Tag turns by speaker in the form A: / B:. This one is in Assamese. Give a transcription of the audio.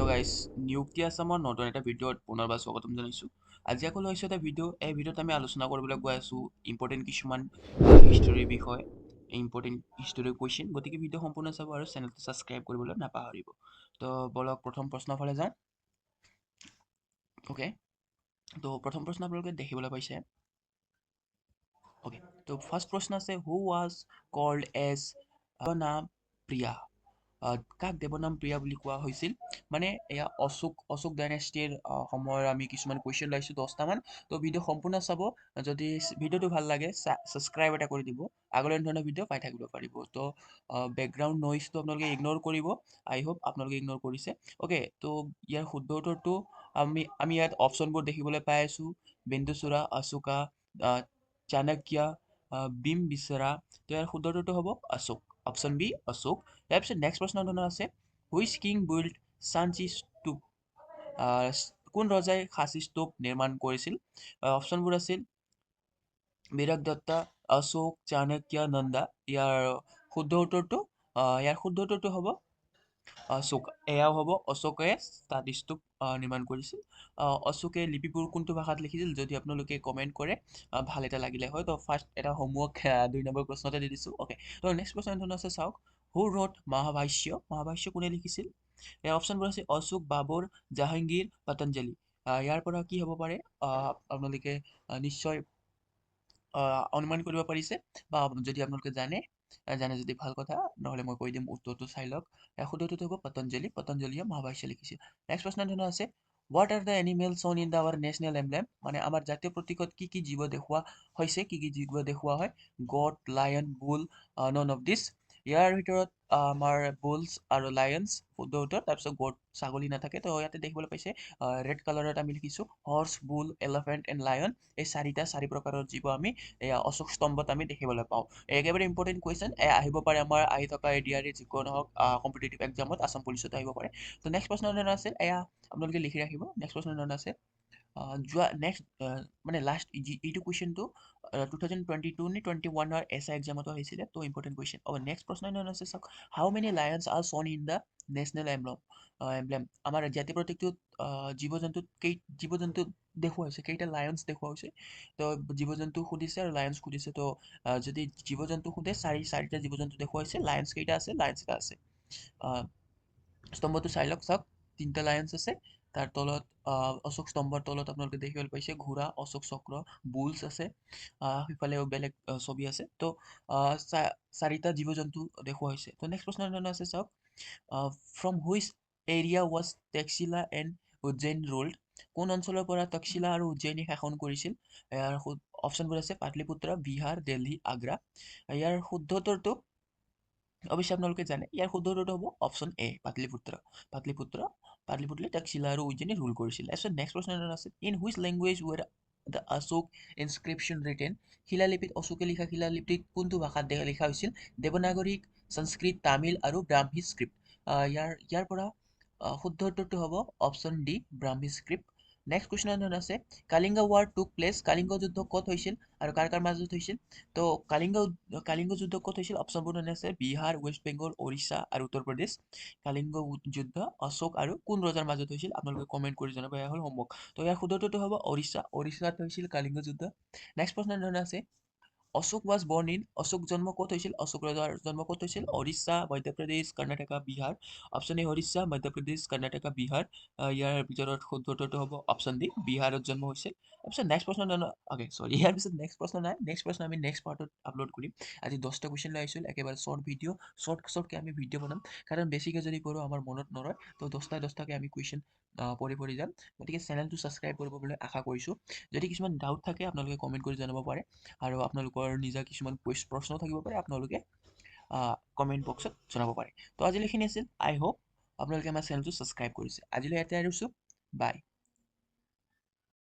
A: হেল্ল' গাইজ, নিযুক্তি আছামৰ নতুন এটা ভিডিঅ'ত পুনৰবাৰ স্বাগতম জনাইছোঁ। আজি আকৌ লৈছোঁ এটা ভিডিঅ'। এই ভিডিঅ'ত আমি আলোচনা কৰিবলৈ গৈ আছোঁ ইম্পৰ্টেণ্ট কিছুমান হিষ্টৰীৰ বিষয়ে, ইম্পৰ্টেণ্ট হিষ্টৰীৰ কুৱেশ্যন। গতিকে ভিডিঅ' সম্পূৰ্ণ চাব আৰু চেনেলটো ছাবস্ক্ৰাইব কৰিবলৈ নাপাহৰিব। তো বলক প্ৰথম প্ৰশ্নৰ ফালে যাওঁ। অ'কে, তো প্ৰথম প্ৰশ্ন আপোনালোকে দেখিবলৈ পাইছে। অ'কে, তো ফাৰ্ষ্ট প্ৰশ্ন আছে, who was called as Priya. কাক দেৱনাম প্ৰিয়া বুলি কোৱা হৈছিল? মানে এয়া অশোক ডাইনেষ্টিৰ সময়ৰ আমি কিছুমান কুৱেশ্যন লাইছোঁ 10টামান। তো ভিডিঅ' সম্পূৰ্ণ চাব। যদি ভিডিঅ'টো ভাল লাগে ছাবস্ক্ৰাইব এটা কৰি দিব, আগলৈ ধৰণৰ ভিডিঅ' পাই থাকিব পাৰিব। তো বেকগ্ৰাউণ্ড নইজটো আপোনালোকে ইগন'ৰ কৰিব। আই হোপ আপোনালোকে ইগন'ৰ কৰিছে। অ'কে, তো ইয়াৰ শুদ্ধ উত্তৰটো আমি ইয়াত অপশ্যনবোৰ দেখিবলৈ পাই আছোঁ। বিন্দুচূড়া, অশোকা, চাণক্য, বিম্বিসাৰা। তো ইয়াৰ শুদ্ধ উত্তৰটো হ'ব অশোক, অপশ্যন বি অশোক। তাৰপিছত নেক্সট প্ৰশ্ন ধৰণৰ আছে, হুইচ কিং বিল্ড সাঞ্চি স্তূপ? কোন ৰজাই সাঁচী স্তূপ নিৰ্মাণ কৰিছিল? অপশ্যনবোৰ আছিল বীৰদত্তা, অশোক, চাণক্য, নন্দা। ইয়াৰ শুদ্ধ উত্তৰটো হ'ব অশোক। এয়াও হ'ব অশোকে তাত স্তূপ নিৰ্মাণ কৰিছিল। অশোকে লিপিবোৰ কোনটো ভাষাত লিখিছিল? যদি আপোনালোকে কমেণ্ট কৰে ভাল এটা লাগিলে হয়। তো ফাৰ্ষ্ট এটা হোমৱৰ্ক 2 নম্বৰ প্ৰশ্নতে দি দিছোঁ। অ'কে, তো নেক্সট প্ৰশ্ন ধৰণৰ আছে, চাওক। হু ৰোট মহাভাষ্য? মহাভাষ্য কোনে লিখিছিল? এই অপশ্যনবোৰ আছে অশোক, বাবৰ, জাহাংগীৰ, পতঞ্জলি। ইয়াৰ পৰা কি হ'ব পাৰে আপোনালোকে নিশ্চয় অনুমান কৰিব পাৰিছে, বা যদি আপোনালোকে জানে যদি ভাল কথা, নহ'লে মই কৈ দিম উত্তৰটো চাই লওক। শুদ্ধ উত্তৰটো হ'ব পতঞ্জলিয়ে মহাভাষ্য লিখিছিল। নেক্সট প্ৰশ্ন ধৰণৰ আছে, what are the animal shown in our national emblem? মানে আমাৰ জাতীয় প্ৰতীকত কি কি জীৱ দেখুওৱা হৈছে, কি জীৱ দেখুওৱা হয়? গট, লায়ন, বুল, নন অফ দিছ। ইয়াৰ ভিতৰত আমাৰ বুলছ আৰু লায়নছ শুদ্ধ উত্তৰ। তাৰপিছত গট, ছাগলী নাথাকে। তো ইয়াতে দেখিবলৈ পাইছে ৰেড কালাৰত আমি লিখিছোঁ হৰ্চ, বুল, এলিফেণ্ট এণ্ড লায়ন। এই চাৰি প্ৰকাৰৰ জীৱ আমি অশোক স্তম্ভত আমি দেখিবলৈ পাওঁ। একেবাৰে ইম্পৰ্টেণ্ট কুৱেশ্যন আহিব পাৰে আমাৰ আহি থকা এডিআৰই যিকোনো নহওক কম্পিটিটিভ এক্সামত, আছাম পুলিচত আহিব পাৰে। তো নেক্সট প্ৰশ্ন ধৰণৰ আছিল, আপোনালোকে লিখি ৰাখিব। নেক্সট প্ৰশ্ন ধৰণৰ আছে, মানে লাষ্ট এইটো কুৱেশ্যনটো 2022 নে 21 এছআই এক্সামতো আহিছিলে। তো ইম্পৰ্টেণ্ট কুৱেশ্যন। নেক্সট প্ৰশ্ন ধৰণৰ আছে, চাওক। How many lions are shown in the national emblem? আমাৰ জাতীয় প্ৰতীকটোত জীৱ জন্তু দেখুওৱা হৈছে, কেইটা লায়নছ দেখুওৱা হৈছে? তো জীৱ জন্তু সুধিছে আৰু লায়নছ সুধিছে। তো যদি জীৱ জন্তু সোধে, চাৰিটা জীৱ জন্তু দেখুওৱা হৈছে। লায়নছ কেইটা আছে? লায়নছ এটা আছে। স্তম্ভটো চাই লওক, চাওক 3টা লায়নছ আছে। তাৰ তলত অশোক স্তম্ভৰ তলত আপোনালোকে দেখিবলৈ পাইছে ঘোঁৰা, অশোক চক্ৰ, বুলছ আছে। সিফালেও বেলেগ ছবি আছে। তো 4টা জীৱ জন্তু দেখুওৱা হৈছে। তো নেক্সট প্ৰশ্ন ধৰণৰ আছে, চাওক। From which area was Takshashila and Ujjain ruled? কোন অঞ্চলৰ পৰা তক্ষশিলা আৰু উজ্জয়িনী শাসন কৰিছিল? ইয়াৰ অপশ্যনবোৰ আছে পাটলিপুত্ৰ, বিহাৰ, দিল্লী, আগ্ৰা। ইয়াৰ শুদ্ধ উত্তৰটো অৱশ্যে আপোনালোকে জানে। ইয়াৰ শুদ্ধ উত্তৰটো হ'ব অপশ্যন এ, পাটলিপুত্ৰই তক্ষশিলা আৰু উজ্জয়িনী ৰুল কৰিছিল। তাৰপিছত নেক্সট প্ৰশ্ন আছে, in which language were the Ashoka inscription written? শিলালিপিত অশোকে লিখা শিলালিপিত কোনটো ভাষাত লিখা হৈছিল? দেৱনাগৰী, সংস্কৃত, তামিল আৰু ব্ৰাহ্মী স্ক্ৰিপ্ট। ইয়াৰ পৰা শুদ্ধ উত্তৰটো হ'ব অপশ্যন ডি, ব্ৰাহ্মী স্ক্ৰিপ্ট। নেক্সট কুৱেশ্যন আছে, কালিংগ ৱাৰ টুক প্লেচ? কালিংগ যুদ্ধ ক'ত হৈছিল আৰু কাৰ মাজত হৈছিল? তো কালিংগ যুদ্ধ ক'ত হৈছিল? অপশ্যনবোৰ আছে বিহাৰ, ৱেষ্ট বেংগল, উৰিষ্যা আৰু উত্তৰ প্ৰদেশ। কালিংগ যুদ্ধ অশোক আৰু কোন ৰজাৰ মাজত হৈছিল? আপোনালোকে কমেণ্ট কৰি জনাব। এয়া হ'ল হোমৱৰ্ক। তো ইয়াৰ শুদ্ধ উত্তৰটো হ'ব উৰিষ্যাত হৈছিল কালিংগ যুদ্ধ। নেক্সট প্ৰশ্ন আছে, Ashoka was born in? Ashoka জন্ম ক'ত হৈছিল? অশোক ৰজাৰ জন্ম ক'ত হৈছিল? উৰিষ্যা, মধ্যপ্ৰদেশ, কৰ্ণাটকা, বিহাৰ। Option A Orissa, Madhya Pradesh, Karnataka, Bihar. ইয়াৰ ভিতৰত শুদ্ধ উত্তৰটো হ'ব অপশ্যন ডি, বিহাৰত জন্ম হৈছিল। তাৰপিছত নেক্সট প্ৰশ্ন ইয়াৰ পিছত নেক্সট প্ৰশ্ন নাই। নেক্সট প্ৰশ্ন আমি নেক্সট পাৰ্টত আপলোড কৰিম। আজি 10টা কুৱেশ্যন লৈ আহিছিল, একেবাৰে শ্বৰ্ট ভিডিঅ', শ্বৰ্টকৈ আমি ভিডিঅ' বনাম, কাৰণ বেছিকৈ যদি কৰোঁ আমাৰ মনত নৰয়। তো 10টাকৈ আমি কুৱেশ্যন পঢ়ি যাম। গতিকে চেনেলটো ছাবস্ক্ৰাইব কৰিব বুলি আশা কৰিছোঁ। যদি কিছুমান ডাউট থাকে আপোনালোকে কমেণ্ট কৰি জনাব পাৰে, আৰু আপোনালোকৰ নিজা কিছুমান প্ৰশ্ন থাকিব পাৰে, আপোনালোকে কমেণ্ট বক্সত জনাব পাৰে। তো আজিলৈ এইখিনি আছিল। আই হোপ আপোনালোকে আমাৰ চেনেলটো ছাবস্ক্ৰাইব কৰিছে। আজিলৈ ইয়াতে এৰিছোঁ। বাই।